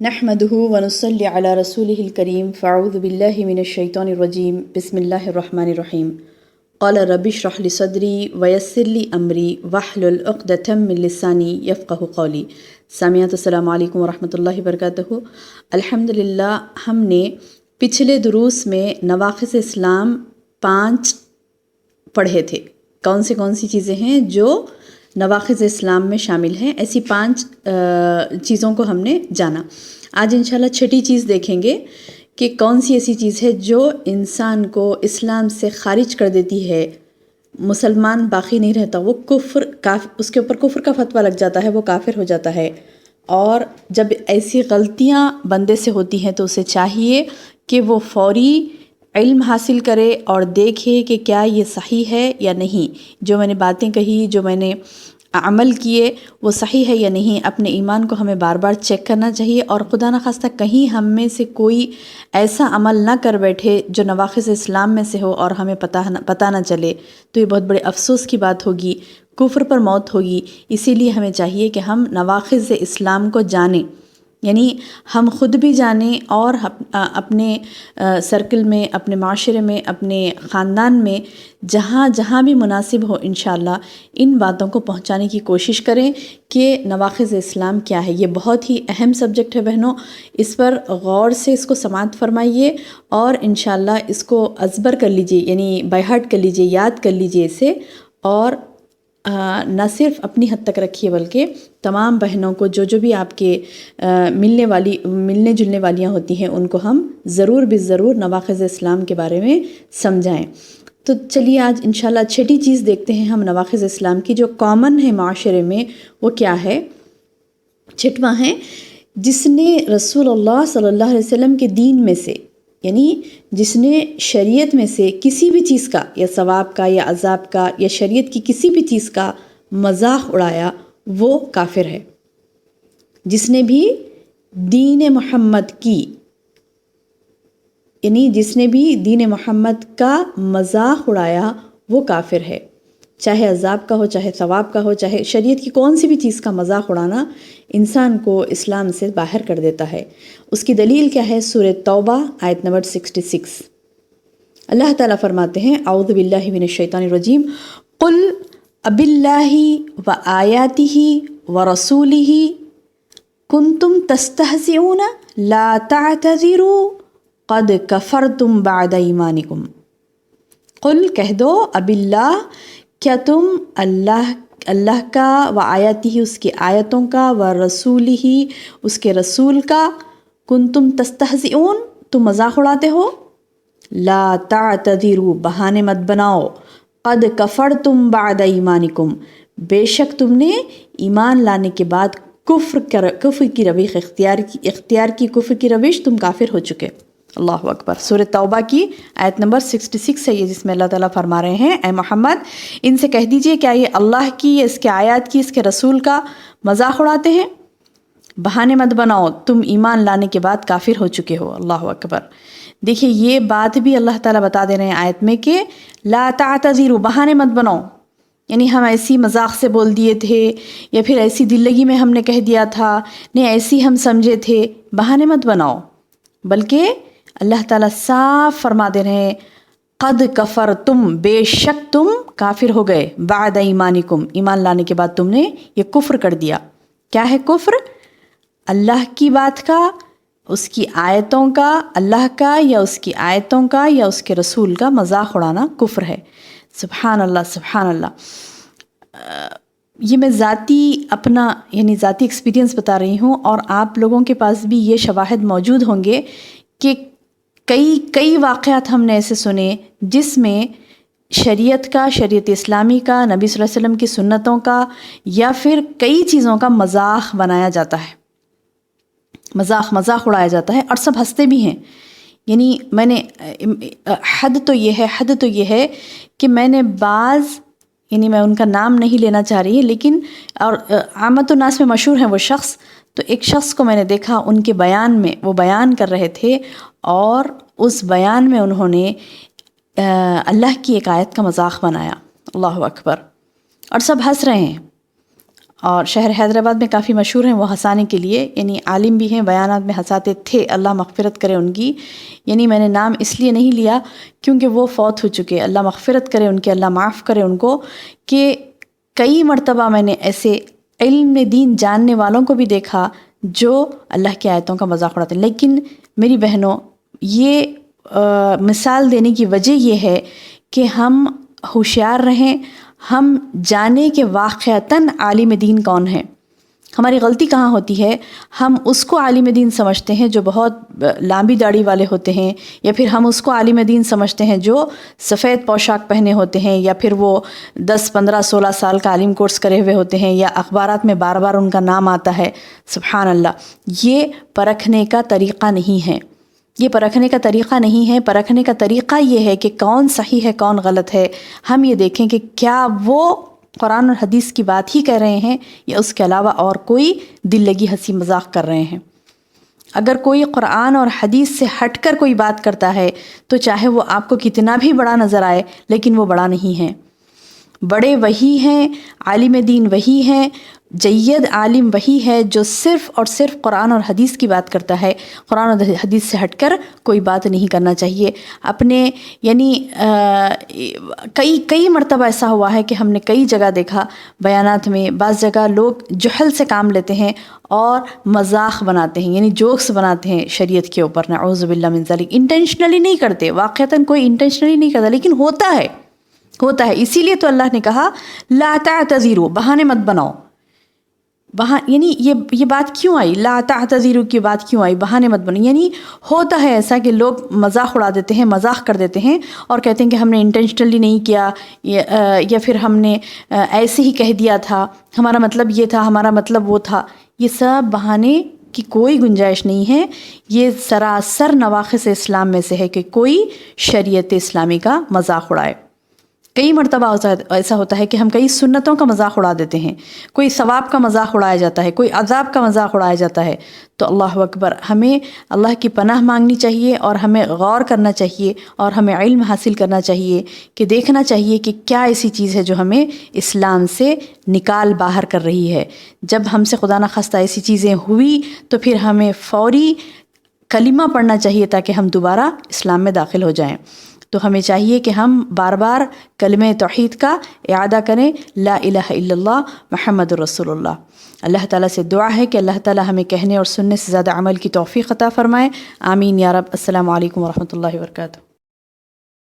نحمده ونصلي على رسوله الكريم فاعوذ بالله من الشيطان الرجيم بسم الله الرحمن الرحيم قال رب اشرح لي صدري ويسر لي أمري واحلل عقدة من لساني يفقه قولي. سامعات السلام علیکم ورحمۃ اللہ وبرکاتہ. الحمدللہ ہم نے پچھلے دروس میں نواقض اسلام 5 پڑھے تھے. کون سی چیزیں ہیں جو نواقض اسلام میں شامل ہیں، ایسی 5 چیزوں کو ہم نے جانا. آج انشاءاللہ چھٹی چیز دیکھیں گے کہ کون سی ایسی چیز ہے جو انسان کو اسلام سے خارج کر دیتی ہے، مسلمان باقی نہیں رہتا، وہ اس کے اوپر کفر کا فتویٰ لگ جاتا ہے، وہ کافر ہو جاتا ہے. اور جب ایسی غلطیاں بندے سے ہوتی ہیں تو اسے چاہیے کہ وہ فوری علم حاصل کرے اور دیکھے کہ کیا یہ صحیح ہے یا نہیں، جو میں نے باتیں کہی، جو میں نے عمل کیے وہ صحیح ہے یا نہیں. اپنے ایمان کو ہمیں بار بار چیک کرنا چاہیے، اور خدا نخواستہ کہیں ہم میں سے کوئی ایسا عمل نہ کر بیٹھے جو نواقض اسلام میں سے ہو اور ہمیں پتہ نہ چلے، تو یہ بہت بڑے افسوس کی بات ہوگی، کفر پر موت ہوگی. اسی لیے ہمیں چاہیے کہ ہم نواقض اسلام کو جانیں، یعنی ہم خود بھی جانیں اور اپنے سرکل میں، اپنے معاشرے میں، اپنے خاندان میں جہاں بھی مناسب ہو انشاءاللہ ان باتوں کو پہنچانے کی کوشش کریں کہ نواقض اسلام کیا ہے. یہ بہت ہی اہم سبجیکٹ ہے بہنوں، اس پر غور سے اس کو سماعت فرمائیے اور انشاءاللہ اس کو ازبر کر لیجئے، یعنی بائی ہارٹ کر لیجئے، یاد کر لیجئے اسے، اور نہ صرف اپنی حد تک رکھیے بلکہ تمام بہنوں کو جو بھی آپ کے ملنے جلنے والیاں ہوتی ہیں ان کو ہم ضرور نواقض اسلام کے بارے میں سمجھائیں. تو چلیے آج انشاءاللہ چھٹی چیز دیکھتے ہیں ہم نواقض اسلام کی جو کامن ہے معاشرے میں. وہ کیا ہے؟ چھٹواں ہے، جس نے رسول اللہ صلی اللہ علیہ وسلم کے دین میں سے، یعنی جس نے شریعت میں سے کسی بھی چیز کا، یا ثواب کا یا عذاب کا یا شریعت کی کسی بھی چیز کا مذاق اڑایا، وہ کافر ہے. جس نے بھی دین محمد کی، یعنی جس نے بھی دین محمد کا مذاق اڑایا وہ کافر ہے. چاہے عذاب کا ہو، چاہے ثواب کا ہو، چاہے شریعت کی کون سی بھی چیز کا مذاق اڑانا انسان کو اسلام سے باہر کر دیتا ہے. اس کی دلیل کیا ہے؟ سورہ توبہ آیت نمبر 66. اللہ تعالیٰ فرماتے ہیں، اعوذ باللہ من الشیطان الرجیم، قل اب اللہ و آیاتہ و رسولہ کنتم تستہزئون لا تعتذروا قد کفرتم بعد ایمانکم. قل کہہ دو، اب اللہ، کیا تم اللہ کا، و آیاتہ اس کی آیتوں کا، و رسولہ اس کے رسول کا، کنتم تستہزئون تم مذاق اڑاتے ہو، لا تعتذروا بہانے مت بناؤ، قد کفرتم بعد ایمانکم بے شک تم نے ایمان لانے کے بعد کفر کی روش اختیار کی کفر کی روش، تم کافر ہو چکے. اللہ اکبر. سورہ توبہ کی آیت نمبر 66 ہے یہ، جس میں اللہ تعالیٰ فرما رہے ہیں، اے محمد ان سے کہہ دیجئے کیا یہ اللہ کی، اس کے آیات کی، اس کے رسول کا مذاق اڑاتے ہیں؟ بہانے مت بناؤ، تم ایمان لانے کے بعد کافر ہو چکے ہو. اللہ اکبر. دیکھیے یہ بات بھی اللہ تعالیٰ بتا دے رہے ہیں آیت میں کہ لا تعتذروا بہانے مت بناؤ، یعنی ہم ایسی مذاق سے بول دیے تھے، یا پھر ایسی دل لگی میں ہم نے کہہ دیا تھا، نہیں ایسی ہم سمجھے تھے، بہانے مت بناؤ. بلکہ اللہ تعالیٰ صاف فرما دے رہے ہیں، قد کفرتم بے شک تم کافر ہو گئے، بعد ایمانکم ایمان لانے کے بعد تم نے یہ کفر کر دیا. کیا ہے کفر؟ اللہ کی بات کا، اس کی آیتوں کا، اللہ کا یا اس کی آیتوں کا یا اس کے رسول کا مذاق اڑانا کفر ہے. سبحان اللہ سبحان اللہ. یہ میں اپنا ذاتی ایکسپیرینس بتا رہی ہوں، اور آپ لوگوں کے پاس بھی یہ شواہد موجود ہوں گے کہ کئی واقعات ہم نے ایسے سنے جس میں شریعت اسلامی کا، نبی صلی اللہ علیہ وسلم کی سنتوں کا، یا پھر کئی چیزوں کا مذاق بنایا جاتا ہے، مذاق اڑایا جاتا ہے، اور سب ہنستے بھی ہیں. یعنی میں نے حد تو یہ ہے کہ میں نے یعنی میں ان کا نام نہیں لینا چاہ رہی، لیکن اور عامت الناس میں مشہور ہیں وہ شخص. تو ایک شخص کو میں نے دیکھا ان کے بیان میں، وہ بیان کر رہے تھے، اور اس بیان میں انہوں نے اللہ کی ایک آیت کا مذاق بنایا. اللہ اکبر. اور سب ہنس رہے ہیں. اور شہر حیدرآباد میں کافی مشہور ہیں وہ ہنسانے کے لیے، یعنی عالم بھی ہیں، بیانات میں ہنساتے تھے، اللہ مغفرت کرے ان کی. یعنی میں نے نام اس لیے نہیں لیا کیونکہ وہ فوت ہو چکے، اللہ مغفرت کرے ان کے، اللہ معاف کرے ان کو. کہ کئی مرتبہ میں نے ایسے علم دین جاننے والوں کو بھی دیکھا جو اللہ کی آیتوں کا مذاق اڑاتے ہیں. لیکن میری بہنوں، یہ مثال دینے کی وجہ یہ ہے کہ ہم ہوشیار رہیں، ہم جانیں کہ واقعتاً عالم دین کون ہے. ہماری غلطی کہاں ہوتی ہے؟ ہم اس کو عالم دین سمجھتے ہیں جو بہت لمبی داڑھی والے ہوتے ہیں، یا پھر ہم اس کو عالم دین سمجھتے ہیں جو سفید پوشاک پہنے ہوتے ہیں، یا پھر وہ 10 15 16 سال کا عالم کورس کرے ہوئے ہوتے ہیں، یا اخبارات میں بار بار ان کا نام آتا ہے. سبحان اللہ، یہ پرکھنے کا طریقہ نہیں ہے. یہ پرکھنے کا طریقہ نہیں ہے. پرکھنے کا طریقہ یہ ہے کہ کون صحیح ہے کون غلط ہے. ہم یہ دیکھیں کہ کیا وہ قرآن اور حدیث کی بات ہی کہہ رہے ہیں یا اس کے علاوہ اور کوئی دل لگی ہنسی مذاق کر رہے ہیں. اگر کوئی قرآن اور حدیث سے ہٹ کر کوئی بات کرتا ہے تو چاہے وہ آپ کو کتنا بھی بڑا نظر آئے، لیکن وہ بڑا نہیں ہے. بڑے وہی ہیں، عالم دین وہی ہیں، جید عالم وہی ہے جو صرف اور صرف قرآن اور حدیث کی بات کرتا ہے. قرآن اور حدیث سے ہٹ کر کوئی بات نہیں کرنا چاہیے. اپنے یعنی کئی مرتبہ ایسا ہوا ہے کہ ہم نے کئی جگہ دیکھا بیانات میں، بعض جگہ لوگ جہل سے کام لیتے ہیں اور مذاق بناتے ہیں، یعنی جوکس بناتے ہیں شریعت کے اوپر. نعوذ باللہ من ذالک. انٹینشنلی نہیں کرتے، واقعتاً کوئی انٹینشنلی نہیں کرتا، لیکن ہوتا ہے. اسی لیے تو اللہ نے کہا لا تعتذروا، بہانے مت بناؤ. یعنی یہ بات کیوں آئی؟ لا تعتذروا کی بات کیوں آئی؟ بہانے مت بنو. یعنی ہوتا ہے ایسا کہ لوگ مذاق اڑا دیتے ہیں، مذاق کر دیتے ہیں اور کہتے ہیں کہ ہم نے انٹینشنلی نہیں کیا، یا پھر ہم نے ایسے ہی کہہ دیا تھا، ہمارا مطلب یہ تھا، ہمارا مطلب وہ تھا. یہ سب بہانے کی کوئی گنجائش نہیں ہے. یہ سراسر نواقص اسلام میں سے ہے کہ کوئی شریعت اسلامی کا مذاق اڑائے. کئی مرتبہ ایسا ہوتا ہے کہ ہم کئی سنتوں کا مذاق اڑا دیتے ہیں، کوئی ثواب کا مذاق اڑایا جاتا ہے، کوئی عذاب کا مذاق اڑایا جاتا ہے. تو اللہ اکبر، ہمیں اللہ کی پناہ مانگنی چاہیے اور ہمیں غور کرنا چاہیے اور ہمیں علم حاصل کرنا چاہیے کہ دیکھنا چاہیے کہ کیا ایسی چیز ہے جو ہمیں اسلام سے نکال باہر کر رہی ہے. جب ہم سے خدا نخواستہ ایسی چیزیں ہوئی تو پھر ہمیں فوری کلمہ پڑھنا چاہیے تاکہ ہم دوبارہ اسلام میں داخل ہو جائیں. تو ہمیں چاہیے کہ ہم بار بار کلمہ توحید کا اعادہ کریں، لا الہ الا اللہ محمد رسول اللہ. اللہ تعالیٰ سے دعا ہے کہ اللہ تعالیٰ ہمیں کہنے اور سننے سے زیادہ عمل کی توفیق عطا فرمائے. آمین یا رب. السلام علیکم ورحمۃ اللہ وبرکاتہ.